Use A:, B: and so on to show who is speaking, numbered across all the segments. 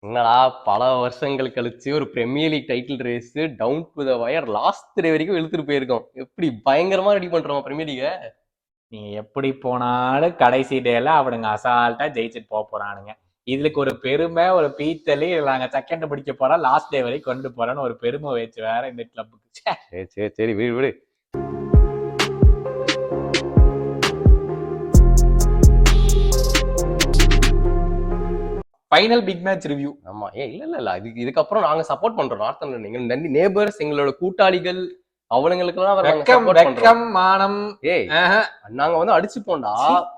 A: என்னடா பல வருஷங்கள் கழிச்சு ஒரு premier league title race down to the wire last day வரைக்கும் இழுத்துட்டு போயிருக்கோம். எப்படி பயங்கரமா ரெடி பண்றோம் பிரீமியர் லீக.
B: நீங்க எப்படி போனாலும் கடைசி டேல அவனுங்க அசால்ட்டா ஜெயிச்சுட்டு போறானுங்க. இதுக்கு ஒரு பெருமை, ஒரு பீத்தலி நாங்க செகண்ட் பிடிக்க போறோம், லாஸ்ட் டே வரைக்கும் கொண்டு போறோம்னு ஒரு பெருமை வச்சு வேற இந்த கிளப்புக்கு.
A: சரி சரி சரி விடு விடு.
B: Final big match review.
A: ஆமா இல்ல இதுக்கப்புறம் நாங்க சப்போர்ட் பண்றோம் நார்த்தன்ல. நீங்க நன்றி நேபர்ஸ், எங்களோட கூட்டாளிகள், அவனுங்களுக்கு
B: மானம்.
A: நாங்க வந்து அடிச்சு போண்டா.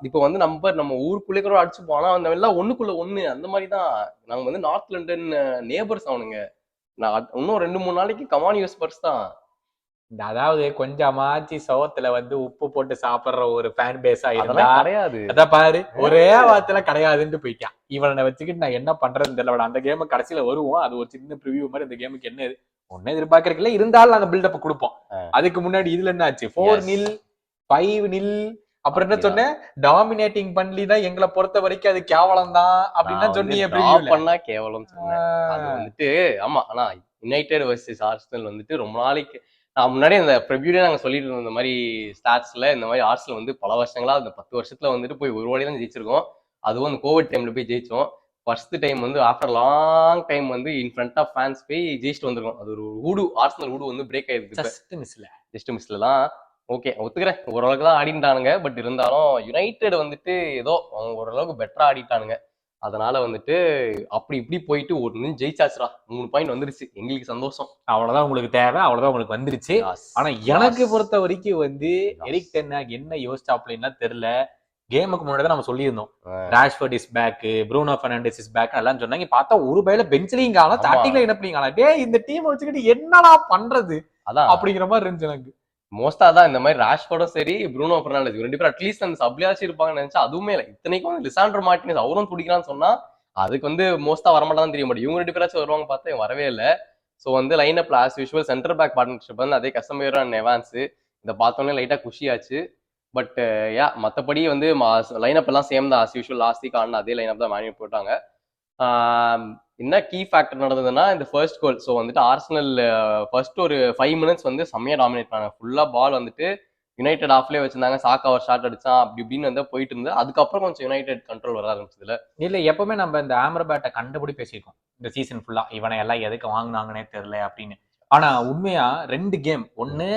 A: இப்ப வந்து நம்ம ஊருக்குள்ளே அடிச்சு போனா அந்த எல்லாம் ஒண்ணுக்குள்ள ஒண்ணு அந்த மாதிரிதான். நாங்க வந்து நார்த் லண்டன் நேபர்ஸ் அவனுங்க. இன்னும் 2-3 நாளைக்கு கமான் யூஸ்பர்ஸ் தான்.
B: அதாவது கொஞ்சமாச்சு சோத்துல வந்து உப்பு போட்டு சாப்பிடுற ஒரு ஃபேன் பேஸா இருந்தா
A: கிடையாது.
B: அதான் பாரு, ஒரே வார்த்தையில கிடையாதுன்னு போயிட்டான். இவனை வச்சுக்கிட்டு நான் என்ன பண்றதுன்னு தெரியல. அந்த கேம் கடைசியில வருவோம், அது ஒரு சின்ன ப்ரிவியூ மாதிரி. இந்த கேமுக்கு என்ன ஒன்னும் எதிர்பார்க்கறதுல இருந்தாலும் நாங்க பில்டப் கொடுப்போம். அதுக்கு முன்னாடி இதுல என்ன ஆச்சு? 4-0 5-0. அப்புறம் என்ன சொன்னேன்? டாமினேட்டிங் பண்ணலிதான் எங்களை பொறுத்த வரைக்கும் அது கேவலம் தான் அப்படின்னு சொன்னீங்க.
A: பண்ணா கேவலம் வந்துட்டு. ஆமா, ஆனா யுனைடெட் வர்சஸ் ஆர்சனல் வந்துட்டு ரொம்ப நாளைக்கு முன்னாடி அந்த ப்ரிவியூல நாங்க சொல்லிட்டு இருந்தோம். இந்த மாதிரி ஸ்டாட்ஸ்ல இந்த மாதிரி ஆர்சனல் வந்து பல வருஷங்களா அந்த 10 வருஷத்துல வந்துட்டு போய் ஒரு வாடி தான் ஜெயிச்சிருக்கோம். அதுவும் அந்த கோவிட் டைம்ல போய் ஜெயிச்சோம். ஃபர்ஸ்ட் டைம் வந்து ஆஃப்டர் லாங் டைம் வந்து இன் ஃப்ரண்ட் ஆஃப் ஃபேன்ஸ் போய் ஜெயிச்சுட்டு வந்திருக்கோம். அது ஒரு ஆர்சனல் வந்து பிரேக் ஆயிருக்கு. ஜஸ்ட் மிஸ்ல தான். ஓகே, ஒத்துக்கிறேன், ஓரளவுக்கு தான் ஆடிட்டானுங்க. பட் இருந்தாலும் யுனைடெட் வந்துட்டு ஏதோ அவங்க ஓரளவுக்கு பெட்டரா ஆடிட்டானுங்க. அதனால வந்துட்டு அப்படி இப்படி போயிட்டு ஒரு ஜெயிச்சாச்சுரா. 3 பாயிண்ட் வந்துருச்சு, எங்களுக்கு சந்தோஷம்.
B: அவ்வளவுதான் உங்களுக்கு தேவை, அவ்வளவுதான் உங்களுக்கு வந்துருச்சு. ஆனா எனக்கு பொறுத்த வரைக்கும் வந்து எரிக் டென் ஹாக் என்ன யோசிச்சாப்லன்னா தெரியல. கேமுக்கு முன்னாடி நம்ம சொல்லியிருந்தோம், Rashford is back, Bruno Fernandes is back எல்லாம் சொன்னாங்க. பார்த்தா ஒரு பையில பெஞ்ச்லயும் காணோம், ஸ்டார்டிங்ல என்ன பண்ணீங்களா? டேய், இந்த டீம் வச்சுக்கிட்டு என்னடா பண்றது
A: அதான்
B: அப்படிங்கிற மாதிரி இருந்துச்சு எனக்கு.
A: மோஸ்டா தான் இந்த மாதிரி ராஷ்வர்டும் சரி, ப்ரூனோ பெர்னாண்டஸ் 2 பேரும் அட்லீஸ்ட் அந்த சப்ளியாச்சு இருப்பாங்கன்னு நினைச்சா அதுவுமே இல்லை. இத்தனைக்கும் வந்து லிசாண்ட்ரோ மார்டினஸ் அவரும் துடிக்கலாம்னு சொன்னா அதுக்கு வந்து மோஸ்டா வரமாட்டாதான் தெரிய மாட்டேன். இவங்க 2 பேராச்சும் வருவாங்க பார்த்தா வரவே இல்லை. ஸோ வந்து லைன் அப்ல as usual centre back partnership வந்து அதே கசமேரோ அண்ட் எவான்ஸ். இதை பார்த்தோன்னே லைட்டா குஷியாச்சு. பட் மற்றபடி வந்து லைன் அப் எல்லாம் சேம் தான். ஆஸ் யூஷுவல் லாஸ்ட் வீக் ஆடின அதே லைன் அப் தான் மேனு போட்டாங்க. என்ன கீ ஃபேக்டர் நடந்ததுன்னா இந்த ஃபர்ஸ்ட் கோல். ஸோ வந்துட்டு ஆர்சனல் ஃபர்ஸ்ட் ஒரு 5 minutes வந்து செம்மையா டாமினேட் பண்ணாங்க. ஃபுல்லா பால் வந்துட்டு யுனைடெட் ஆஃப்லேயே வச்சிருந்தாங்க. சாக்கா ஒரு ஷாட் அடிச்சான், அப்படி இப்படின்னு வந்து போயிட்டு இருந்தது. அதுக்கப்புறம் கொஞ்சம் யுனைடெட் கண்ட்ரோல் வர ஆரம்பிச்சதுல
B: இல்ல. எப்பவுமே நம்ம இந்த ஆம்ரபேட்டை கண்டுபிடி பேசியிருக்கோம் இந்த சீசன் ஃபுல்லா, இவனை எல்லாம் எதுக்கு வாங்கினாங்கன்னே தெரியல அப்படின்னு. ஆனா உண்மையா 2 கேம், ஒன்னு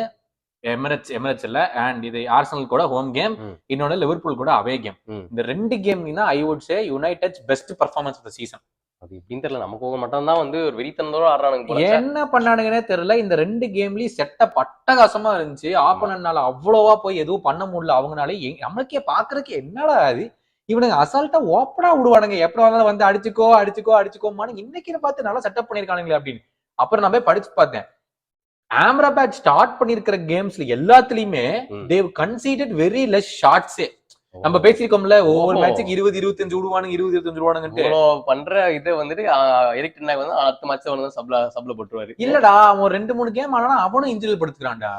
B: எமிரேட்ஸ் இல்ல அண்ட் இது ஆர்சனல் கூட ஹோம் கேம், இன்னொன்னு லிவர்பூல் கூட அவே கேம். இந்த 2 கேம் தான் I would say United's best performance of the season.
A: அது எப்படின்னு தெரியல, நமக்கு மட்டும் தான் வந்து ஒரு வெறித்தனத்தோட ஆடுறானுங்க.
B: என்ன பண்ணானுங்கன்னே தெரியல. இந்த 2 கேம்லயும் செட்டப் அட்டகாசமா இருந்துச்சு. ஆப்போனன்ட்னால அவ்வளவா போய் எதுவும் பண்ண முடியல அவங்களால. நம்மளுக்கே பாக்குறதுக்கு என்னடா அது, இவனுங்க அசால்ட்டா ஓப்பனா விடுவானுங்க. எப்படி வந்தாலும் வந்து அடிச்சுக்கோமானு. இன்னைக்கு பார்த்து நல்லா செட்டப் பண்ணிருக்கானுங்களே அப்படின்னு. அப்புறம் நான் போய் படிச்சு பார்த்தேன். ஆம்ரபேட் ஸ்டார்ட் பண்ணிருக்கிற கேம்ஸ்ல எல்லாத்துலயுமே தேவ் கன்சீடட் வெரி லெஸ் ஷாட்ஸே. நம்ம பேசிருக்கோம்ல, ஒவ்வொரு மேட்சுக்கு 20-25 விடுவானுங்க, 20-25 விடுவானுங்க
A: பண்ற இது வந்துட்டு எரிக் டென் ஹாக் வந்து அடுத்த மேட்ச் வந்து சப்ல போட்டுருவாரு.
B: இல்லடா, அவன் 2-3 கேம் ஆனா அவனும் இன்ஜுரி படுத்துக்கிறான்டா.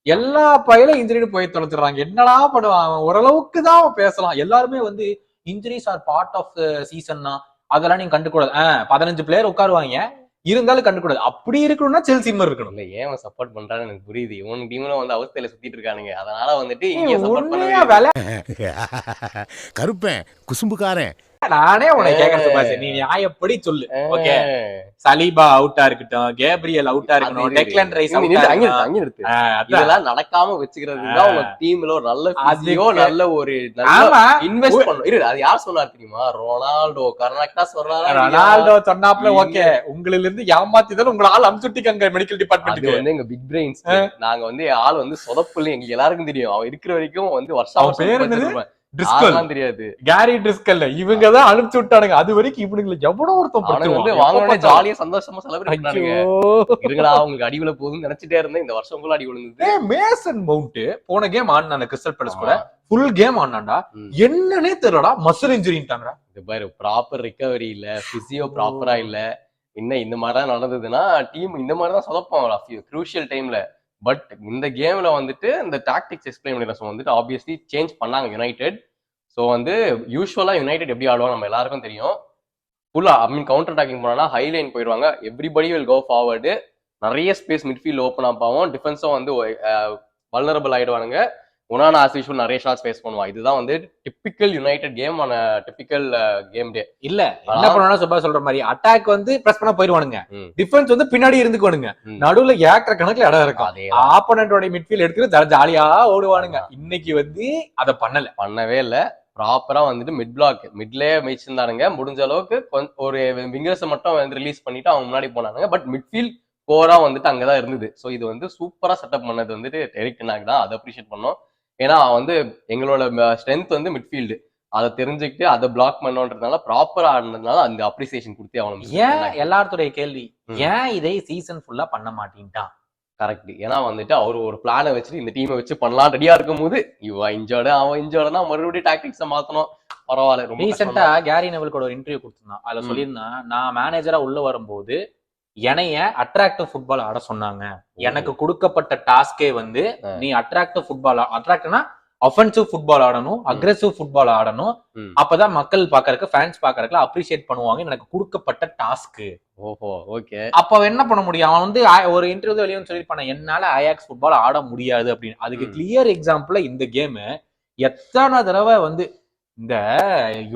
B: எல்லா பயிலும் இன்ஜுரி போய் தொலைச்சிடறாங்க. என்னடா பண்ணுவான் அவன்? ஓரளவுக்கு தான் பேசலாம். எல்லாருமே வந்து injuries are part of season தான், அதெல்லாம் நீங்க கண்டுக்கூடாது. 15 பிளேயர் உட்காருவாங்க, இருந்தாலும் கண்டுக்கூடாது. அப்படி இருக்கணும்னா செல்சி மாதிரி இருக்கணும்.
A: இல்ல, ஏன் சப்போர்ட் பண்றான்னு எனக்கு புரியுது. இவன் டீம்ல வந்து அவஸ்தையில சுத்திட்டு இருக்கானுங்க. அதனால வந்துட்டு
C: கருப்பேன் குசும்புக்காரன்
B: நானே உன்னை கேக்குறது, நீ நியாயப்படி சொல்லு. ஓகே, சலீபா அவுட்டா இருக்கட்டும், கேப்ரியல் அவுட்டா இருக்கட்டும், டெக்லன் ரைஸ்
A: இதெல்லாம் நடக்காம வச்சுக்கிறதுதான் உங்க டீம்ல ஒரு நல்ல பிசியோ, நல்ல ஒரு இன்வெஸ்ட் பண்ணணும். அது யார் சொன்னார் தெரியுமா? ரொனால்டோ கரெக்டா சொல்றாரு.
B: ரொனால்டோ சொன்னாப்ல. ஓகே, உங்களில இருந்து ஏமாத்திதான் உங்களை ஆள் அனுப்பிச்சுட்டிருக்காங்க மெடிக்கல் டிபார்ட்மெண்ட்.
A: வந்து எங்க பிக் பிரெயின்ஸ். நாங்க வந்து ஆள் வந்து சொதப்புல எங்களுக்கு எல்லாருக்கும் தெரியும். அவன் இருக்கிற வரைக்கும் வந்து வருஷம் தெரியாது.
B: கேரி ட்ரிஸ்கல் இவங்கதான் அனுப்பிச்சு விட்டானுங்க. அது வரைக்கும் இவனுங்களுக்கு எவ்வளவு ஒருத்தம்
A: வந்து வாங்க ஜாலியா சந்தோஷமா செலிப்ரேட் பண்ணாங்க. இருங்களா, உங்களுக்கு அடி விழ போகுதுன்னு நினைச்சிட்டே இருந்தேன். இந்த வருஷம் ஃபுல்லா அடி விழுந்தது.
B: மேசன் மவுண்ட் போன கேம் ஆடினாங்க கிறிஸ்டல் பேலஸ் கூட, ஃபுல் கேம் ஆனாண்டா. என்னன்னே தெரியலடா, மசில் இன்ஜுரிட்டாங்கடா.
A: இது பாரு, ப்ராப்பர் ரிகவரி இல்ல, பிசியோ ப்ராப்பரா இல்ல. இன்னும் இந்த மாதிரிதான் நடந்ததுன்னா டீம் இந்த மாதிரிதான் சொதப்போம் க்ரூஷியல் டைம்ல. பட் இந்த கேம்ல வந்துட்டு இந்த டாக்டிக்ஸ் எக்ஸ்பிளைன் பண்ணிடுறோம். வந்துட்டு ஆப்வியஸ்லி சேஞ்ச் பண்ணாங்க யுனைடெட். ஸோ வந்து யூஸ்வலா யுனைடெட் எப்படி ஆடுவாங்க நம்ம எல்லாருக்கும் தெரியும். ஃபுல்லா ஐ மீன் கவுண்டர் அட்டாக்கிங் போனா ஹை லைன் போயிடுவாங்க, எவ்ரிபடி வில் கோ ஃபார்வர்டு, நிறைய ஸ்பேஸ் மிட்ஃபீல்ட் ஓப்பன் அப் ஆகும், டிஃபென்ஸும் வந்து வல்னரபிள் ஆயிடுவானுங்க. ஒனானா ஆஸ் யூஷுவல் நிறைய ஷாட்ஸ் ஃபேஸ் பண்ணுவான். இதுதான் வந்து டிப்பிக்கல் யுனைடெட் கேம் ஆன டிப்பிக்கல் கேம் டே.
B: இல்ல என்ன பண்ணுவானா சுபா சொல்ற மாதிரி அட்டாக் வந்து பிரஸ் பண்ண போயிடுவானுங்க, டிஃபென்ஸ் வந்து பின்னாடி இருந்துக்குவானுங்க, நடுவுல ஏக்கர் கணக்குல இடம் இருக்கும், ஆப்போனன்டோட மிட்ஃபீல்ட் எடுத்து ஜாலியா ஓடுவானுங்க. இன்னைக்கு வந்து அதை பண்ணவே இல்ல.
A: ப்ராப்பரா வந்துட்டு மிட் பிளாக் மிட்லயே மேய்ச்சிருந்தானுங்க. முடிஞ்ச அளவுக்கு ஒரு விங்கர்ஸ் மட்டும் வந்து ரிலீஸ் பண்ணிட்டு அவங்க முன்னாடி போனானுங்க. பட் மிட்ஃபீல்ட் கோரா வந்துட்டு அங்கதான் இருந்தது. ஸோ இது வந்து சூப்பரா செட்டப் பண்ணது வந்துட்டு எரிக் டென் ஹாக் தான். அதை அப்ரிஷியேட் பண்ணோம். ஏன்னா வந்து எங்களோட ஸ்ட்ரென்த் வந்து மிட்ஃபீல்டு, அதை தெரிஞ்சுக்கிட்டு அதை பிளாக் பண்ணோன்றதுனால ப்ராப்பரா ஆடுனதுனால அந்த அப்ரிசியேஷன் கொடுத்தே அவனுக்கு.
B: ஏன் எல்லாத்துடைய கேள்வி, ஏன் இதை சீசன் ஃபுல்லா பண்ண மாட்டேன்ட்டான்?
A: கரெக்ட். ஏன்னா வந்துட்டு அவரு ஒரு பிளானை வச்சுட்டு இந்த டீமை வச்சு பண்ணலாம் ரெடியா இருக்கும் போது இவன் இன்ஜோர்டு அவன் இன்ஜோர்டுனா மறுபடியும் டாக்டிக்ஸை மாத்தணும். பரவாயில்ல. ரொம்ப
B: ரீசெண்டா கேரி நெவல் கூட ஒரு இன்டர்வியூ கொடுத்திருந்தான். அதுல சொல்லியிருந்தான், நான் மேனேஜரா உள்ள வரும்போது என்னைய அட்ராக்டிவ் ஃபுட்பால் ஆட சொன்னாங்க. எனக்கு கொடுக்கப்பட்ட டாஸ்கே வந்து நீ அட்ராக்டிவ் ஃபுட்பால், அட்ராக்ட்னா அஃபென்சிவ் ஃபுட்பால் ஆடணும், அக்ரெசிவ் ஃபுட்பால் ஆடணும், அப்பதான் மக்கள் பாக்கறதுக்கு ஃபேன்ஸ் பாக்கறதுக்கு அப்ரிஷியேட் பண்ணுவாங்க. எனக்கு கொடுக்கப்பட்ட டாஸ்க்.
A: ஓஹோ, ஓகே.
B: அப்ப என்ன பண்ண முடியும்? அவன் வந்து ஒரு இன்டர்வியூ வெளியே சொல்லிருப்பான, என்னால அயாக்ஸ் ஃபுட்பால் ஆட முடியாது அப்படின்னு. அதுக்கு கிளியர் எக்ஸாம்பிள் இந்த கேம். எத்தனை தடவை வந்து இந்த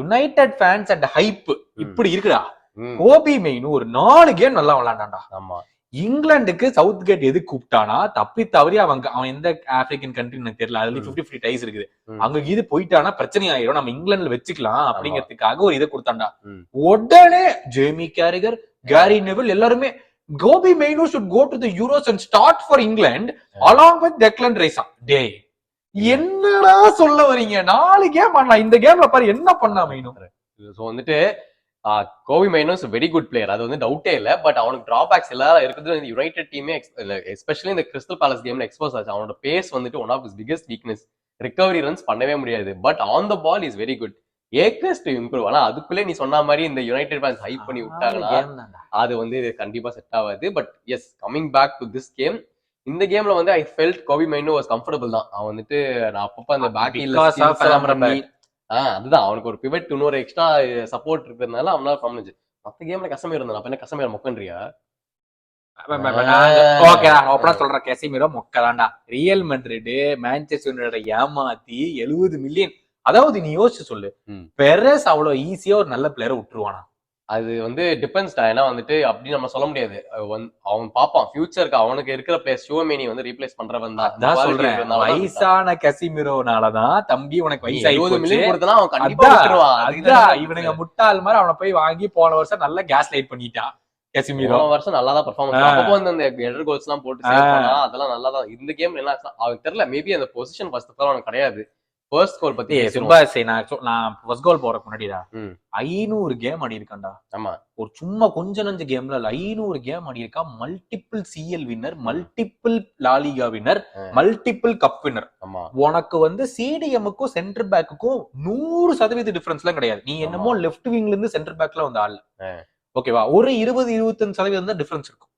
B: யுனைடெட் ஃபேன்ஸ் அண்ட் ஹைப் இப்படி இருக்குடா. கோபி மெயின் ஒரு 4 கேம் நல்லா விளையாண்டான்டா.
A: ஆமா.
B: இங்கிலாந்துக்கு சவுத் கேட் எது கூப்பிட்டானா தப்பி தவறி அவன் எந்த ஆப்பிரிக்கன் கண்ட்ரி எனக்கு தெரியல, அதுல 50-50 டைஸ் இருக்குது, அங்க இது போயிட்டானா பிரச்சனை ஆயிரும், நம்ம இங்கிலாந்துல வச்சுக்கலாம் அப்படிங்கிறதுக்காக ஒரு இதை கொடுத்தாண்டா. உடனே ஜேமி கேரிகர், கேரி நெவில் எல்லாருமே Kobbie Mainoo should go to the Euros and start for England along with Declan Rice. டே என்னடா சொல்ல வரீங்க? 4 கேம் ஆடலாம், இந்த கேம்ல பாரு என்ன பண்ணா மெயினு.
A: சோ வந்துட்டு Gopi Maino is very good player, அது வந்து டவுட்டே இல்ல. பட் அவனுக்கு டிராபேக்ஸ் எல்லாம் இருக்குது. யுனைடெட் டீமே எஸ்பெஷலி இந்த கிறிஸ்டல் பேலஸ் கேம்ல எக்ஸ்போஸ் ஆச்சு. அவனோட பேஸ் வந்துட்டு one of his biggest weakness. Recovery runs பண்ணவே முடியாது. But on the ball is very good. Acres to improve. ஆனா அதுக்குள்ளே நீ சொன்ன மாதிரி இந்த யுனைடெட் ஃபேன்ஸ் ஹைப் பண்ணி விட்டாங்கன்னா அது வந்து கண்டிப்பா செட் ஆகாது. But yes, coming back to this game, இந்த கேம்ல வந்து I felt Kobbie Mainoo was comfortable தான். அவன் வந்துட்டு நான் அப்பப்ப அந்த பேக் அதுதான் அவனுக்கு ஒரு பிவட் இன்னொரு எக்ஸ்ட்ரா சப்போர்ட் இருக்கிறதுனால அவனால பண்ணு. மத்த கேம்ல கசமீர் இருந்தா அப்ப என்ன கசமீர் மொக்கன்றியா?
B: சொல்ற கெசிமிரோ மொக்கதான்டா. ரியல் மெட்ரிட் மான்செஸ்டர் யுனைட்டட் ஏமாத்தி 70 மில்லியன். அதாவது நீ யோசிச்சு சொல்லு, பெரஸ் அவ்வளவு ஈஸியா ஒரு நல்ல பிளேயரை விட்டுருவானா?
A: அது வந்து டிபெண்ட்ஸ் தான். ஏன்னா வந்துட்டு அப்படி நம்ம சொல்ல முடியாது. அவன் பாப்பான் ஃபியூச்சருக்கு அவனுக்கு இருக்கிற பிளேஸ் ஷுவமேனி வந்து ரீப்ளேஸ் பண்றவன் தான் சொல்றேன்.
B: வயசான கசிமிரோனாலதான் தம்பி உனக்கு வயசு
A: 20 மில்லியன் கொடுத்தனா அவன் கண்டிப்பா விட்டுருவான்.
B: இவனுங்க முட்டாள் மாதிரி அவனை போய் வாங்கி போன வருஷம் நல்லா கேஸ் லைட் பண்ணிட்டான். கசிமிரோ
A: வருஷம் நல்லா தான் பெர்ஃபார்மன்ஸ், அப்போ வந்து அந்த எடர் கோல்ஸ் எல்லாம் போட்டு சேவ் பண்ணா அதெல்லாம் நல்லா தான். இந்த கேம் என்ன அவனுக்கு தெரியல, மேபி அந்த பொசிஷன் ஃபர்ஸ்ட் ஆஃப் ஆல் அவனுக்கு கிடையாது. ஃபர்ஸ்ட் கோல் பத்தி
B: நான் ஃபர்ஸ்ட் கோல் போறதுக்கு முன்னாடிடா 500 கேம் ஆடி இருக்கான்டா.
A: ஆமா, ஒரு
B: சும்மா கொஞ்ச நஞ்ச கேம்ல 500 கேம் ஆடி இருக்கா. Multiple CL winner, multiple La Liga winner, multiple cup winner. உனக்கு வந்து சிடிஎம்முக்கும் சென்டர் பேக்குக்கும் 100% டிஃபரன்ஸ் எல்லாம் கிடையாது. நீ என்னமோ லெஃப்ட் விங்ல இருந்து சென்டர் பேக்ல வந்து ஆள், ஓகேவா? ஒரு 20-25% தான் டிஃபரன்ஸ் இருக்கும்.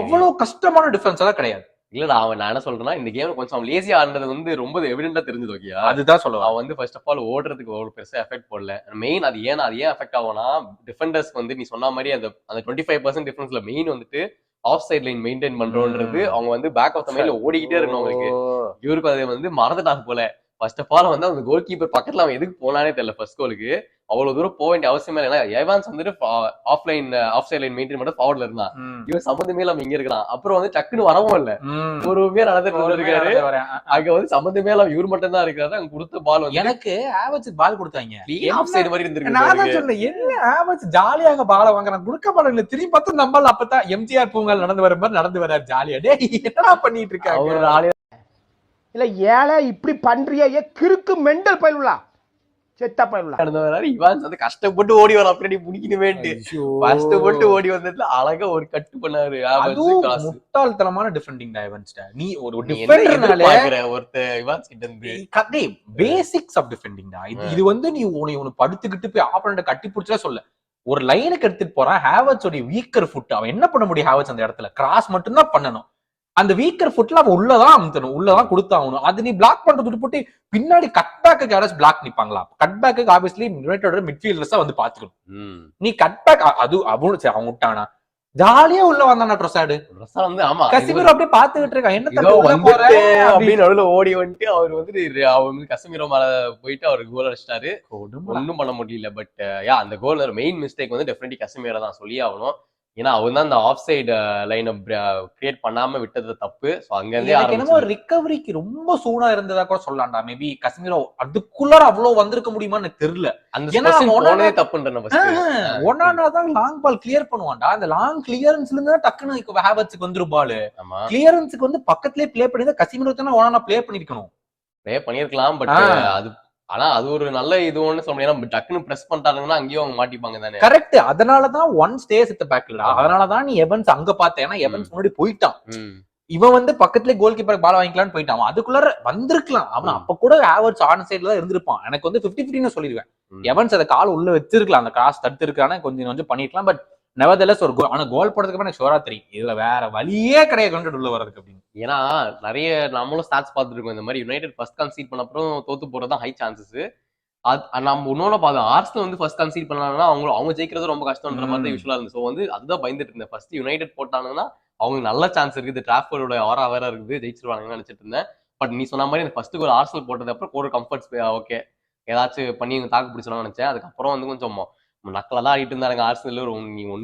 B: அவ்வளவு கஷ்டமான டிஃபரன்ஸ் எல்லாம் கிடையாது.
A: இல்லடா, அவன் நான் என்ன சொல்றேன்னா இந்த கேம்ல கொஞ்சம் லேசியா ஆடுறது வந்து ரொம்ப எவிடென்டா தெரிஞ்சது. ஓகேயா,
B: அதுதான் சொல்லுவான்.
A: அவன் வந்து ஃபர்ஸ்ட் ஆஃப் ஆல் ஓடுறதுக்கு ஒரு பெருசா எஃபெக்ட் போடல. மெயின் அது ஏன் எஃபெக்ட் ஆகும்னா, டிஃபெண்டர்ஸ் வந்து நீ சொன்ன மாதிரி அந்த 25% டிஃபரன்ஸ்ல மெயின் வந்துட்டு ஆஃப் சைட் லைன் மெயின்டைன் பண்றோன்றது. அவங்க வந்து பேக் ஆஃப் த மைண்ட்ல ஓடிக்கிட்டே இருக்கணும். அவங்களுக்கு இவருக்கு அதை வந்து மறந்துட்டாங்க போல. ஃபர்ஸ்ட் ஆஃப் ஆல் வந்து அந்த கோல் கீப்பர் பக்கத்துல அவன் எதுக்கு போனானே தெரியல. ஃபர்ஸ்ட் கோலுக்கு அவ்வளவு தூரம் போக வேண்டிய அவசியமே இல்லை. ஏவான்ஸ் வந்துட்டு ஆஃப் சைட் லைன் மெயின்டைன் பண்ண ஃபார்வர்ட்ல இருந்தான். இவன் சம்பந்தமே இல்லாம இங்க இருக்கான். அப்புறம் வந்து டக்குன்னு வரவும் இல்ல, பொறுமையா நடந்துட்டு இருக்காரு. அங்க வந்து சம்பந்தமே இல்லாம இவர் மட்டும் தான் இருக்காரு. அங்க கொடுத்த பால் வந்து எனக்கு
B: ஆவர்ட்ஸ் பால் கொடுத்தாங்க,
A: ஆஃப் சைடு மாதிரி இருந்திருக்கு.
B: நான் தான் சொன்னேன், என்ன ஆவர்ட்ஸ் ஜாலியாக பால வாங்குறான், கொடுக்க பால் இல்ல. திரும்பி பார்த்து நம்மள அப்பதான் எம்ஜிஆர் பூங்கால் நடந்து வர மாதிரி நடந்து வர்றாரு ஜாலியா. டேய் என்னடா பண்ணிட்டு இருக்காங்க
D: அவர் ஆளே இல்ல. ஏழை இப்படி பண்றியே கிறுக்கு மெண்டல் பயிலுலா செத்தா பயிலுலா
A: நடந்து வராரு. இவான்ஸ் வந்து கஷ்டப்பட்டு ஓடி வர அப்படி முடிக்கணுமேட்டு கஷ்டப்பட்டு ஓடி வந்ததுல அழகா ஒரு கட்டு பண்ணாரு.
B: முட்டாள்தனமான டிஃபெண்டிங் டைவன்ஸ். நீ ஒரு டிஃபெண்டர்னால
A: ஒருத்த இவான்ஸ் கிட்ட இருந்து
B: கதே பேசிக்ஸ் ஆஃப் டிஃபெண்டிங் டா. இது வந்து நீ உன்னை படுத்துக்கிட்டு போய் ஆப்போனன்ட் கட்டி பிடிச்சா சொல்ல ஒரு லைனுக்கு எடுத்துட்டு போறான். ஹேவர்ட்ஸ் உடைய வீக்கர் ஃபுட். அவன் என்ன பண்ண முடியும்? ஹேவர்ட்ஸ் அந்த இடத்துல கிராஸ் மட்டும் தான் பண்ணணும். அந்த வீக்கர் ஃபுட்ல அவன் உள்ளதான் அமுத்தணும், உள்ளதான் கொடுத்தாகணும். அது நீ பிளாக் பண்றது போட்டு பின்னாடி கட் பேக்கு யாராச்சும் பிளாக் நிப்பாங்களா? கட் பேக்கு ஆப்வியஸ்லி யுனைட்டோட மிட்ஃபீல்டர்ஸா வந்து பாத்துக்கணும். நீ கட் பேக் அது அவனு சரி அவன் விட்டானா ஜாலியா உள்ள வந்தானா ட்ரொசாடு
A: வந்து ஆமா
B: கசிமீரோ அப்படியே பாத்துக்கிட்டு இருக்கான். என்ன
A: ஏதோ
B: தப்பு போற
A: வந்துட்டு அப்படின்னு நடுவுல ஓடி வந்துட்டு அவர் வந்து கசமீரோ மேல போயிட்டு அவர் கோல் அடிச்சிட்டாரு. ஒன்னும் பண்ண முடியல. பட் அந்த கோல் மெயின் மிஸ்டேக் வந்து டெஃபினெட்லி கசமீரோ தான் சொல்லி ஆகணும். ஏன்னா அவன் தான் அந்த ஆஃப் சைடு லைனை கிரியேட் பண்ணாம விட்டது தப்பு. சோ அங்க
B: எனக்கு என்னமோ ரிகவரிக்கு ரொம்ப சூடா இருந்ததா கூட சொல்லலாம்டா. மேபி கசமீரோ அதுக்குள்ளார அவ்வளவு வந்திருக்க முடியுமான்னு தெரியல.
A: அந்த தப்புன்ற
B: ஒன்னானா தான் லாங் பால் கிளியர் பண்ணுவான்டா. அந்த லாங் கிளியரன்ஸ்ல இருந்து டக்குன்னு ஹேவர்ட்ஸ்க்கு வந்துரும் பால். கிளியரன்ஸ்க்கு வந்து பக்கத்துலயே பிளே பண்ணி கசமீரோ தானே ஒன்னானா பிளே பண்ணிருக்கணும்.
A: பிளே பண்ணிருக்கலாம். பட் அது ஆனா அது ஒரு நல்ல இது ஒண்ணு சொல்ல முடியும். டக்குன்னு பிரஸ் பண்ணிட்டாங்கன்னா அங்கேயும் அவங்க மாட்டிப்பாங்க தானே.
B: கரெக்ட். அதனாலதான் ஒன் ஸ்டேஸ் அட் தி பேக்ல. அதனாலதான் நீ எவன்ஸ் அங்க பார்த்த. ஏன்னா எவன்ஸ் முன்னாடி போயிட்டான். இவன் வந்து பக்கத்துலயே கோல் கீப்பர் பால் வாங்கிக்கலாம்னு போயிட்டான். அதுக்குள்ளார வந்திருக்கலாம். அவன் அப்ப கூட ஹேவர்ட்ஸ் ஆன் சைட்ல தான் இருந்திருப்பான். எனக்கு வந்து 50-50 சொல்லிடுவேன். எவன்ஸ் அதை கால் உள்ள வச்சிருக்கலாம். அந்த கிராஸ் தடுத்து இருக்கான கொஞ்சம் பண்ணிருக்கலாம். பட் நெவர்தெலஸ் ஒரு கோல். ஆனா கோல் போடுறதுக்கு எனக்கு ஷோரா தெரியும் இதுல வேற வழியே கிடையாது உள்ள வர்றதுக்கு அப்படின்னு.
A: ஏன்னா நிறைய நம்மளும் ஸ்டாட்ஸ் பார்த்துட்டு இருக்கோம். இந்த மாதிரி யுனைடெட் ஃபர்ஸ்ட் கன்சீட் பண்ண அப்புறம் தோத்து போறதுதான் ஹை சான்சஸ். நம்ம இன்னொன்னு பார்த்தோம். ஆர்சனல் வந்து ஃபர்ஸ்ட் கன்சீட் பண்ணாங்கன்னா அவங்க ஜெயிக்கிறது ரொம்ப கஷ்டம்ன்ற மாதிரி யூஸ்வலா இருந்து. ஸோ வந்து அதுதான் பயந்துட்டு இருந்தேன். ஃபர்ஸ்ட் யுனைடெட் போட்டாங்கன்னா அவங்களுக்கு நல்ல சான்ஸ் இருக்குது. டிராஃபோர்டோட ஆரா வேற இருக்குது, ஜெயிச்சிருவாங்கன்னு நினைச்சிட்டு இருந்தேன். பட் நீ சொன்ன மாதிரி இந்த ஃபர்ஸ்ட் கோல் ஆர்சனல் போட்டது அப்புறம் ஒரு கம்ஃபர்ட்ஸ் ஓகே ஏதாச்சும் பண்ணி தாக்கு பிடிச்சலாம்னு நினைச்சேன். அதுக்கப்புறம் வந்து கொஞ்சம் நக்கலா தான் ஆடிட்டு இருந்தாங்க ஆர்சனல்.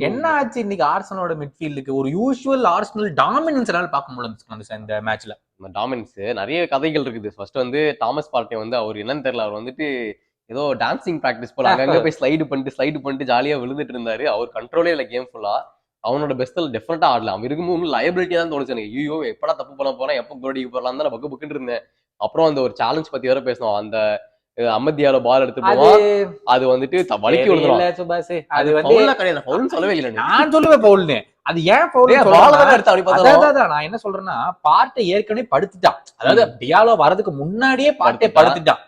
B: என்ன ஆச்சு இன்னைக்கு ஆர்சனலோட மிட்ஃபீல்டுக்கு? ஒரு யூசுவல் ஆர்சனல் டாமினன்ஸ் பார்க்க முடியல இந்த மேட்ச்ல.
A: டாமினன்ஸ் நிறைய கதைகள் இருக்குது. ஃபர்ஸ்ட் வந்து தாமஸ் பார்ட்டே வந்து அவர் என்னன்னு தெரியல, அவர் வந்துட்டு ஏதோ டான்சிங் பிராக்டிஸ் போல அங்க போய் ஸ்லைடு பண்ணிட்டு ஜாலியா விழுந்துட்டு இருந்தாரு. அவர் கண்ட்ரோலே இல்லை கேம் ஃபுல்லா. அவனோட பெஸ்ட்ல டெஃபினட்டா ஆடலாம். அவன் இருக்கும்போது லயபிலிட்டியா தான் தோணுச்சு எனக்கு. ஐயோ எப்படா தப்பு பண்ண போறேன், எப்ப கோடிக்கு போறலாம் தான் பக்கு பக்குன்னு இருந்தேன். அப்புறம் அந்த ஒரு சேலஞ்ச் பத்தி வேற பேசணும். அந்த அமதியால பால் எடுத்து போவான். அது வந்துட்டு வலிக்கி விழுந்துரும்.
B: அது வந்து
A: பவுல்னு சொல்லவே இல்லை.
B: நான் சொல்லுவேன் பவுல்னு. அது ஏன் பவுல்? நான் என்ன சொல்றேன்னா பார்ட்டை ஏற்கனவே படுத்துட்டான். அதாவது டியாலோ வரதுக்கு முன்னாடியே பார்ட்டை படுத்துட்டான்.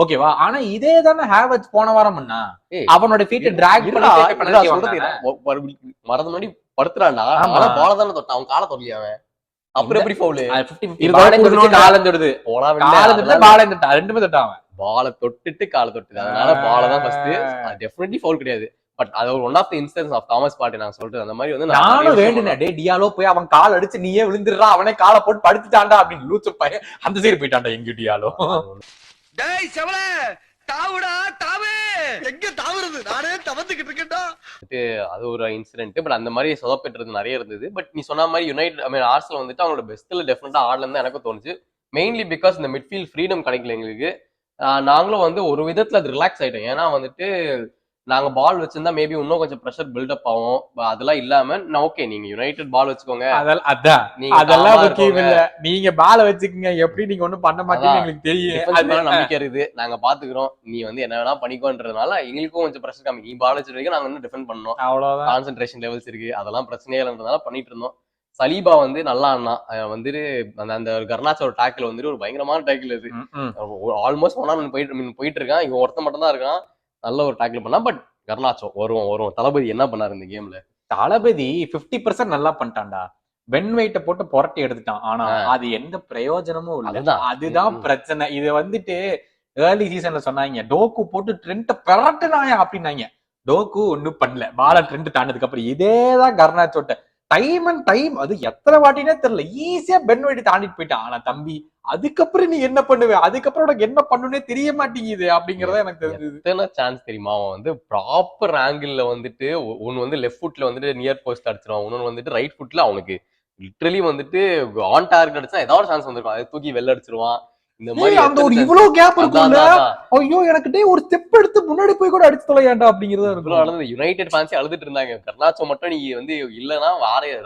B: ஓகேவா? ஆனா இதே தானே ஹேவர்ட்ஸ் போன வாரம் பண்ணா. அவனோட ஃபீட் டிராக்
A: மறந்து முன்னாடி படுத்துறான்டா. ஆனா பால தானே தொட்டான். அவன் காலை தொல்லையா அவன். அப்புறம் எப்படி பவுல்?
B: ரெண்டுமே தொட்டான்.
A: பாலை தொட்டுட்டு காலை தொட்டுது. அதனால பால தான் ஃபர்ஸ்ட். டெஃபினெட்லி ஃபவுல் கிடையாது. பட் அது ஒரு one of the instance of Thomas Partey நான் சொல்றேன். அந்த மாதிரி வந்து
B: நானும் வேண்டுனே டே டியாலோ போய் அவன் கால் அடிச்சு நீயே விழுந்துடுறா, அவனே காலை போட்டு படுத்துட்டான்டா அப்படின்னு லூச்சு பையன் அந்த சைடு போயிட்டான்டா. எங்க டியாலோ
E: டேய் செவல தாவுடா தாவே எங்க தாவுறது நானே தவந்துகிட்டு இருக்கேன்டா.
A: அது ஒரு இன்சிடென்ட். பட் அந்த மாதிரி சொதப்பெற்றது நிறைய இருந்தது. பட் நீ சொன்ன மாதிரி யுனைடெட் ஆர்சனல் வந்துட்டு அவங்களோட பெஸ்ட்ல டெஃபினட்டா ஆடலன்னு தான் எனக்கு தோணுச்சு. மெயின்லி பிகாஸ் இந்த மிட்ஃபீல்ட் ஃப்ரீடம் கிடைக்கல எங்களுக்கு. நாங்களும் வந்து ஒரு விதத்துல அது ரிலாக்ஸ் ஆயிட்டோம். ஏன்னா வந்துட்டு நாங்க பால் வச்சிருந்தா மேபி இன்னும் கொஞ்சம் ப்ரெஷர் பில்டப் ஆகும். அதெல்லாம் இல்லாம ஓகே நீங்க யுனைடெட் பால் வச்சுக்கோங்க,
B: அதெல்லாம் முக்கியம் இல்ல, நீங்க பால் வச்சுக்கோங்க, எப்படி நீங்க ஒண்ணும் பண்ண மாட்டீங்க எங்களுக்கு தெரியும்,
A: நம்பிக்கை இருக்குது, நாங்க பாத்துக்கிறோம், நீ வந்து என்ன வேணா பண்ணிக்கோன்றதுனால எங்களுக்கும் கொஞ்சம் ப்ரெஷர் கம்மி. நீ பால் வச்சிருக்கீங்க, நாங்க வந்து டிஃபெண்ட் பண்ணோம், அவ்வளவுதான், கான்சென்ட்ரேஷன் லெவல்ஸ் இருக்கு, அதெல்லாம் பிரச்சனையே இல்லைன்றதுனால பண்ணிட்டு இருந்தோம். சலீபா வந்து நல்லா ஆனா வந்துட்டு அந்த கர்னாச்சோட டேக்கிள் வந்துட்டு ஒரு பயங்கரமான டேக்கிள். அது ஆல்மோஸ்ட் 1 hour போயிட்டு இருக்கான், இவன் ஒருத்த மட்டும் தான் இருக்கான், நல்ல ஒரு டேக்கிள் பண்ணா. பட் கர்னாச்சோ வருவோம். தளபதி என்ன பண்ணாரு இந்த கேம்ல?
B: தளபதி 50% நல்லா பண்ணிட்டான்டா. பென் வெயிட்ட போட்டு புரட்டி எடுத்துட்டான். ஆனா அது எந்த பிரயோஜனமும் இல்ல. அதுதான் பிரச்சனை. இது வந்துட்டு ஏர்லி சீசன்ல சொன்னாங்க டோக்கு போட்டு ட்ரெண்ட் பெரட்டுனாயா அப்படின்னாங்க. டோக்கு ஒண்ணும் பண்ணல. பால ட்ரெண்ட் தாண்டதுக்கு அப்புறம் இதேதான் கர்னாச்சோட்ட டைம் அண்ட் டைம், அது எத்தனை வாட்டினே தெரியல, ஈஸியா பென் வெயிட் தாண்டிட்டு போயிட்டான். ஆனா தம்பி அதுக்கப்புறம் நீ என்ன பண்ணுவ, அதுக்கப்புறம் உனக்கு என்ன பண்ணுனே தெரிய மாட்டேங்குது அப்படிங்கறத எனக்கு தெரிஞ்சது.
A: எத்தனை சான்ஸ் தெரியுமா? அவன் வந்து ப்ராப்பர் ஆங்கிள் வந்துட்டு ஒன்னு வந்து லெஃப்ட் ஃபுட்ல வந்துட்டு நியர் போஸ்ட் அடிச்சிருவான், ஒன்னு வந்துட்டு ரைட் ஃபுட்ல அவனுக்கு லிட்டரலி வந்துட்டு ஆன் டார்கெட் அடிச்சா ஏதாவது சான்ஸ் வந்திருக்கும், அதை தூக்கி வெளில அடிச்சிருவான். இந்த மாதிரி
B: அந்த ஒரு இவ்வளவு கேப் இருக்கும்ல, ஐயோ எனக்கு ஒரு ஸ்டெப் எடுத்து முன்னாடி போய் கூட அடிச்சு தொலையாண்டா அப்படிங்கறதா இருக்கும்.
A: யுனைடெட் ஃபேன்ஸே அழுதுட்டு இருந்தாங்க. கர்னாச்சோ மட்டும் நீ வந்து இல்லன்னா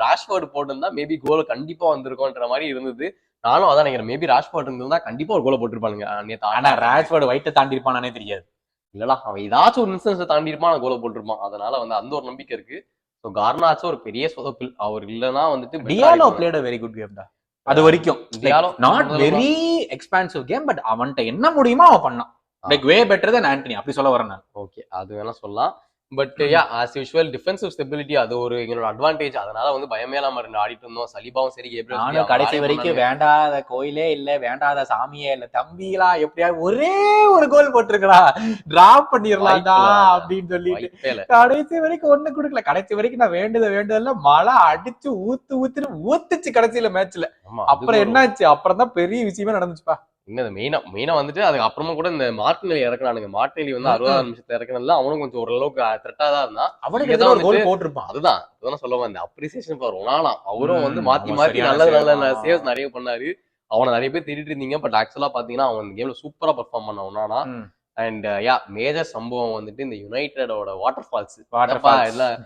A: ராஷ்வர்ட் போட்டிருந்தா மேபி கோல் கண்டிப்பா வந்திருக்கும்ன்ற மாதிரி இருந்தது. நானும் அதான் நினைக்கிறேன், மேபி ராஷ்வர்ட் இருந்தா கண்டிப்பா ஒரு கோலை போட்டிருப்பானுங்க.
B: ஆனா ராஷ்வர்ட் வைட்ட தாண்டி இருப்பானே தெரியாது.
A: இல்லடா, அவன் ஏதாச்சும் ஒரு இன்ஸ்டன்ஸ் தாண்டி இருப்பான், கோலை போட்டிருப்பான். அதனால வந்து அந்த ஒரு நம்பிக்கை இருக்கு. ஸோ கர்னாச்சோ ஒரு பெரிய சொதப்பில். அவர் இல்லைன்னா வந்துட்டு
B: Diallo played a very good game தான். அது வரைக்கும் not very expansive game, but அவன்கிட்ட என்ன முடியுமோ அவன் பண்ணான். Like way better then Antony, அப்படி சொல்ல வரேன் நான்.
A: ஓகே, அது வேணா சொல்லலாம். But as usual defensive stability அது ஒரு எங்களோட அட்வான்டேஜ். அதனால வந்து பயமே இல்லாம ஆடிட்டு இருந்தோம். சலீபாவும் சரி,
B: நானும் கடைசி வரைக்கும் வேண்டாத கோயிலே இல்ல, வேண்டாத சாமியே இல்ல, தம்பிகளா எப்படியாவது ஒரே ஒரு கோல் போட்டிருக்கா டிராப் பண்ணிடலாம்டா அப்படின்னு சொல்லிட்டு கடைசி வரைக்கும் ஒண்ணு கொடுக்கல. கடைசி வரைக்கும் நான் வேண்டுதல்ல மழை அடிச்சு ஊத்துச்சு கடைசியில மேட்ச்ல. அப்புறம் என்னாச்சு, அப்புறம் தான் பெரிய விஷயமே நடந்துச்சுப்பா.
A: இன்னது மெயினா வந்துட்டு அதுக்கு அப்புறமா கூட இந்த மார்டினெல்லி இறக்குறானுங்க. மார்டினெல்லி வந்து 60ஆவது நிமிஷத்துல இறக்குறதுல அவனும் கொஞ்சம் ஓரளவுக்கு த்ரெட்டா தான் இருந்தான்.
B: அவனுக்கு ஏதோ ஒரு கோல் போட்டிருப்பான்.
A: அதுதான் சொல்ல வந்தேன். Appreciation for Ronaldo. அவரும் வந்து மாத்தி நல்ல சேவ்ஸ் நிறைய பண்ணாரு. அவனை நிறைய பேர் திட்டிட்டு இருந்தீங்க. பட் ஆக்சுவலா பாத்தீங்கன்னா அவன் கேம்ல சூப்பரா பெர்ஃபார்ம் பண்ண ரொனால்டோ. அண்ட் மேஜர் சம்பவம் வந்துட்டு இந்த யுனைடெடோட waterfalls,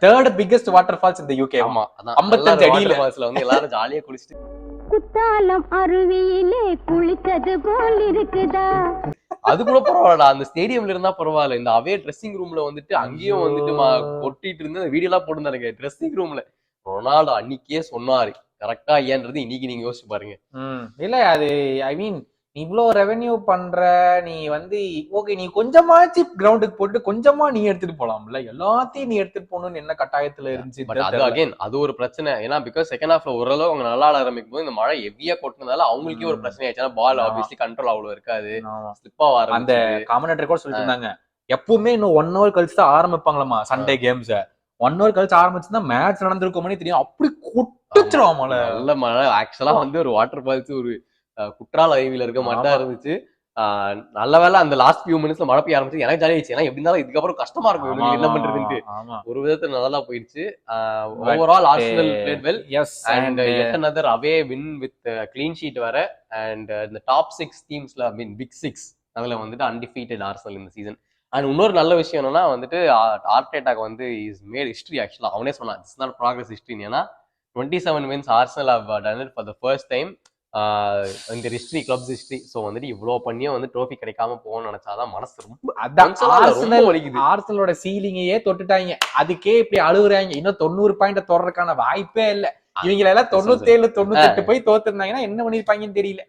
B: third biggest waterfalls இந்த யூகே.
A: ஆமா, அதான்
B: 55 அடியில
A: ஃபால்ஸ்ல வந்து எல்லாரும் ஜாலியா குளிச்சிட்டு
F: குத்தாலம் அருவியிலே குளித்தது போல் இருக்குதா.
A: அது கூட பரவாயில்லடா, அந்த ஸ்டேடியம்ல இருந்தா பரவாயில்ல. இந்த அவே ட்ரெஸ்ஸிங் ரூம்ல வந்துட்டு அங்கேயும் வந்துட்டு கொட்டிட்டு இருந்து வீடியோ எல்லாம் போட்டுருந்தாருங்க ட்ரெஸ்ஸிங் ரூம்ல. ரொனால்டோ அன்னைக்கே சொன்னாரு கரெக்டா ஏன்றது இன்னைக்கு நீங்க யோசிச்சு பாருங்க.
B: இல்ல அது ஐ மீன் நீ இவ்வளவு ரெவென்யூ பண்ற, நீ வந்து ஓகே நீ கொஞ்சமாச்சு கிரவுண்டுக்கு போட்டு கொஞ்சமா நீ எடுத்துட்டு போலாம்ல, எல்லாத்தையும் நீ எடுத்துட்டு போகணும்னு என்ன கட்டாயத்துல இருந்துச்சு.
A: அது அகைன் அது ஒரு பிரச்சனை. ஏன்னா பிகாஸ் செகண்ட் ஹாஃப்ல ஓரளவு அவங்க நல்லா ஆட ஆரம்பிக்கும் போது இந்த மழை ஹெவியா கொட்டினதால அவங்களுக்கே ஒரு பிரச்சனை ஆயிடுச்சு. பால் ஆப்வியஸ்லி கண்ட்ரோல் அவ்வளவு இருக்காது, ஸ்லிப்பா வர. அந்த
B: காமெண்டேட்டர் கூட சொல்லிட்டு இருந்தாங்க எப்பவுமே இன்னும் 1 hour கழிச்சு தான் ஆரம்பிப்பாங்களாமா சண்டே கேம்ஸ். 1 hour கழிச்சு ஆரம்பிச்சுன்னா மேட்ச் நடந்திருக்குமே தெரியும். அப்படி கொட்டுச்சிரும் மழை, நல்ல
A: மழை. ஆக்சுவலா வந்து ஒரு வாட்டர் ஃபால்ஸ் ஒரு குற்றால அருவியில இருக்க மாட்டா இருந்துச்சு. நல்ல வேலை அந்த லாஸ்ட் ஃபியூ மினிட்ஸ்ல மழை பெய்ய ஆரம்பிச்சு. எனக்கு ஜாலியா ஆயிடுச்சு. ஏன்னா எப்படி இருந்தாலும் இதுக்கப்புறம் கஷ்டமா இருக்கும் என்ன பண்றதுன்ட்டு. ஒரு விதத்துல நல்லா போயிடுச்சு. Overall Arsenal played well. And yet another away win with clean sheet வர. அண்ட் இந்த டாப் 6 டீம்ஸ்ல ஐ மீன் பிக் 6 அதுல வந்துட்டு அன்டிஃபீட்டட் ஆர்சனல் இந்த சீசன். அண்ட் இன்னொரு நல்ல விஷயம் என்னன்னா வந்துட்டு ஆர்டேட்டாக்கு வந்து இஸ் மேட் ஹிஸ்டரி. ஆக்சுவலா அவனே சொன்னான் இட்ஸ் நாட் ப்ராக்ரஸ் ஹிஸ்டரி. ஏன்னா 27 wins Arsenal have done it for the first time இந்த ஹிஸ்டரி, கிளப்ஸ் ஹிஸ்டரி. சோ வந்துட்டு இவ்வளவு பண்ணியும் வந்து ட்ரோஃபி கிடைக்காம போகணும்னு நினைச்சாதான் மனசு ரொம்ப
B: ஆர்சனலோட சீலிங்கையே தொட்டுட்டாங்க. அதுக்கே இப்படி அழுகுறாங்க. இன்னும் 90 பாயிண்ட் தொடறதுக்கான வாய்ப்பே இல்ல. இவங்க எல்லாம் 97 98 போய் தோத்துருந்தாங்கன்னா என்ன பண்ணிருப்பாங்கன்னு தெரியல.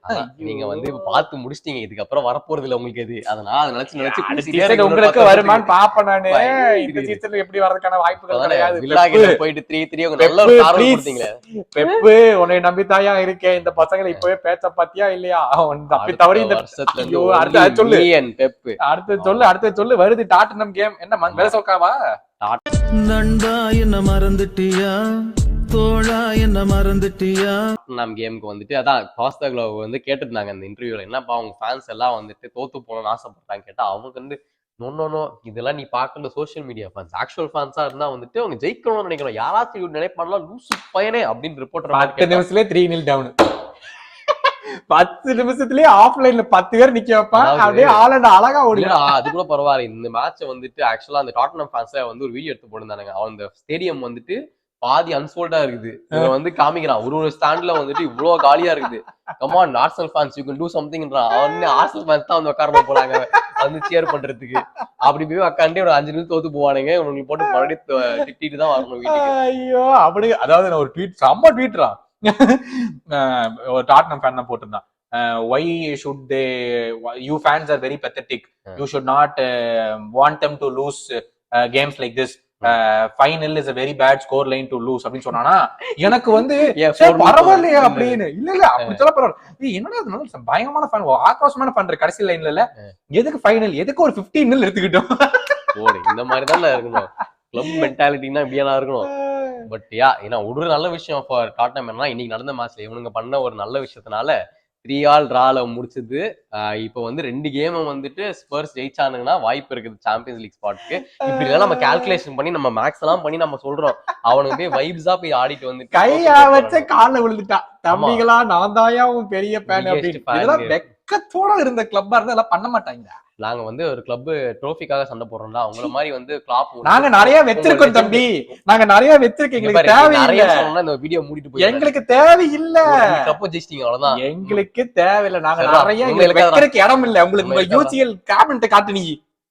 A: நீங்க வந்து பார்த்து முடிச்சிட்டீங்க, இதுக்கப்புறம் வரப்போறது இல்ல உங்களுக்கு எது. அதனால அதை நினைச்சு
B: உங்களுக்கு வருமானு பாப்பேன் நானு. இந்த சீசன்ல எப்படி வரதுக்கான வாய்ப்புகள் கிடையாது.
A: போயிட்டு 3-3 நல்ல ஒரு காரணம் கொடுத்தீங்களே.
B: பெப்பு உன்னை நம்பித்தாயா இருக்கேன். இந்த பசங்களை இப்பவே பேச்ச பாத்தியா இல்லையா? அப்படி தவறி இந்த அடுத்த சொல்லு வருது டாட்டனம் கேம். என்ன மெலசோக்காவா?
E: நண்பா என்ன மறந்துட்டியா, தோழா என்ன மறந்துட்டியா?
A: நம்ம கேமுக்கு வந்துட்டு அதான் பாஸ்தா க்ளோவ் வந்து கேட்டிருந்தாங்க அந்த இன்டர்வியூல. என்னப்பா அவங்க ஃபேன்ஸ் எல்லாம் வந்துட்டு தோத்து போகணும்னு ஆசைப்பட்டாங்க கேட்டா அவங்க வந்து நோ இதெல்லாம் நீ பாக்குற சோசியல் மீடியா ஃபேன்ஸ். ஆக்சுவல் ஃபேன்ஸா இருந்தா வந்துட்டு அவங்க ஜெயிக்கணும்னு நினைக்கிறோம். யாராச்சும் நினைப்பாங்களா லூசு பையனே அப்படின்னு ரிப்போர்ட்டர்
B: 10 நிமிஷத்துல 3-0 டவுன். 10 நிமிஷத்துலயே ஆஃப்லைன்ல 10 பேர் நிக்க வைப்பான். அப்படியே ஆலண்ட் அழகா ஓடிடும்.
A: அது கூட பரவாயில்ல. இந்த மேட்ச் வந்துட்டு ஆக்சுவலா அந்த டாட்டனம் ஃபேன்ஸ்ல வந்து ஒரு வீடியோ எடுத்து போட்டுருந்தாங்க. அந்த ஸ்டேடியம் வந்துட்டு பாதி அன்சோல்டா இருக்குது. இவன் வந்து காமிக்கிறான் ஒரு ஸ்டாண்ட்ல வந்துட்டு இவ்வளவு காலியா இருக்குது. Come on Arsenal fans you can do சம்திங்ன்றான். அவன் ஆர்சனல் ஃபேன்ஸ் தான் வந்து உட்கார போறாங்க வந்து சேர் பண்றதுக்கு. அப்படி போய் உட்காந்து ஒரு 5 நிமிஷம் தோத்து போவானுங்க. உங்களுக்கு போட்டு மறுபடியும் திட்டிட்டு தான் வரணும் வீட்டுக்கு.
B: ஐயோ அப்படி அதாவது நான் ஒரு ட்வீட் செம்ம ட்வீட்ரா ஒரு டாட்டனம் ஃபேன் தான் போட்டிருந்தான். why should they, you fans are very pathetic, you should not want them to lose games like this. Final is a very bad score line to lose அப்படின்னு சொன்னானா எனக்கு வந்து பரவாயில்லையா அப்படின்னு. இல்ல அப்படி சொல்ல பரவாயில்ல. என்னடா பயங்கரமான ஃபேன், ஆக்ரோஷமான ஃபேன் கடைசி லைன்ல இல்ல. எதுக்கு ஃபைனல், எதுக்கு ஒரு 15 எடுத்துக்கிட்டோம்.
A: இந்த மாதிரி தான் இருக்கணும். கிளப் மென்டாலிட்டினா இப்படியெல்லாம் இருக்கணும். பட் ஏன்னா ஒரு நல்ல விஷயம் ஃபார் டாட்னம் என்னன்னா இன்னைக்கு நடந்த மேட்ச்ல இவனுங்க பண்ண ஒரு நல்ல விஷயத்தினால 3-all டிரால முடிச்சது. இப்போ வந்து 2 கேமும் வந்துட்டு ஸ்பர்ஸ் ஜெயிச்சானுங்கன்னா வாய்ப்பு இருக்குது சாம்பியன்ஸ் லீக் ஸ்பாட்க்கு. இப்படி எல்லாம் நம்ம கால்குலேஷன் பண்ணி நம்ம மேக்ஸ் எல்லாம் பண்ணி நம்ம சொல்றோம். அவனுக்கு போய் வைப்ஸா போய் ஆடிட்டு வந்து
B: கையா வச்ச கால்ல விழுந்துட்டான். தம்பிகளா நான் தாயா உன் பெரிய ஃபேன் அப்படின்னு வெக்கத்தோட இருந்த கிளப்பா இருந்தா எல்லாம் பண்ண மாட்டாங்க.
A: நாங்க வந்து ஒரு கிளப் ட்ரோஃபிக்காக சண்டை போடுறோம்ல, அவங்கள மாதிரி வந்து கிளாப்
B: நாங்க நிறைய வெச்சிருக்கோம் தம்பி. நாங்க நிறைய வெச்சிருக்கோம். எங்களுக்கு தேவையில்லை.
A: இந்த வீடியோ மூடிட்டு போய்
B: எங்களுக்கு தேவையில்லை.
A: கப்போ ஜெயிச்சிட்டீங்க அவ்வளவுதான்.
B: எங்களுக்கு தேவையில்லை. நாங்க நிறைய வைக்கிறதுக்கு இடம் இல்ல. உங்களுக்கு யூசிஎல் கேபினட் காட்டு நீ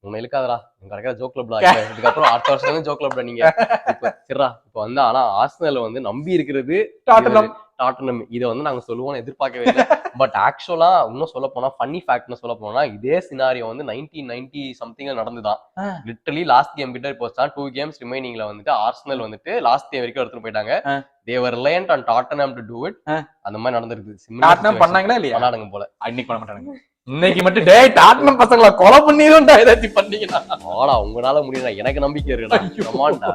A: உன்னை இழுக்காதரா. உங்க கிடைக்கிற ஜோ கிளப்ல இதுக்கப்புறம் அடுத்த வருஷம் ஜோ கிளப்ல நீங்க சரிடா. இப்ப வந்து ஆனா ஆர்சனல் வந்து நம்பி இருக்கிறது டாட்டனம் இதை வந்து நாங்க சொல்லுவோம்னு எதிர்பார்க்கவே இல்லை. பட் ஆக்சுவலா இன்னும் சொல்ல போனா ஃபன்னி ஃபேக்ட்னு சொல்ல போனா இதே சினாரியோ வந்து 1990 சம்திங்ல நடந்துதான். லிட்டரலி லாஸ்ட் கேம் கிட்ட போச்சான். 2 கேம்ஸ் ரிமைனிங்ல வந்துட்டு ஆர்சனல் வந்துட்டு லாஸ்ட் கேம் வரைக்கும் எடுத்துட்டு போயிட்டாங்க. they were reliant on Tottenham to do it. அந்த மாதிரி நடந்திருக்கு.
B: டாட்னம் பண்ணாங்களா இல்லையா?
A: பண்ணானுங்க போல.
B: இன்னைக்கு பண்ண மாட்டானுங்க. இன்னைக்கு மட்டும் டேய் டாட்னம் பசங்களா கொலை பண்ணிடும்டா ஏதாச்சும் பண்ணீங்கன்னா.
A: ஆடா உங்களால முடியல, எனக்கு நம்பிக்கை இருக்குடா. கமான்டா.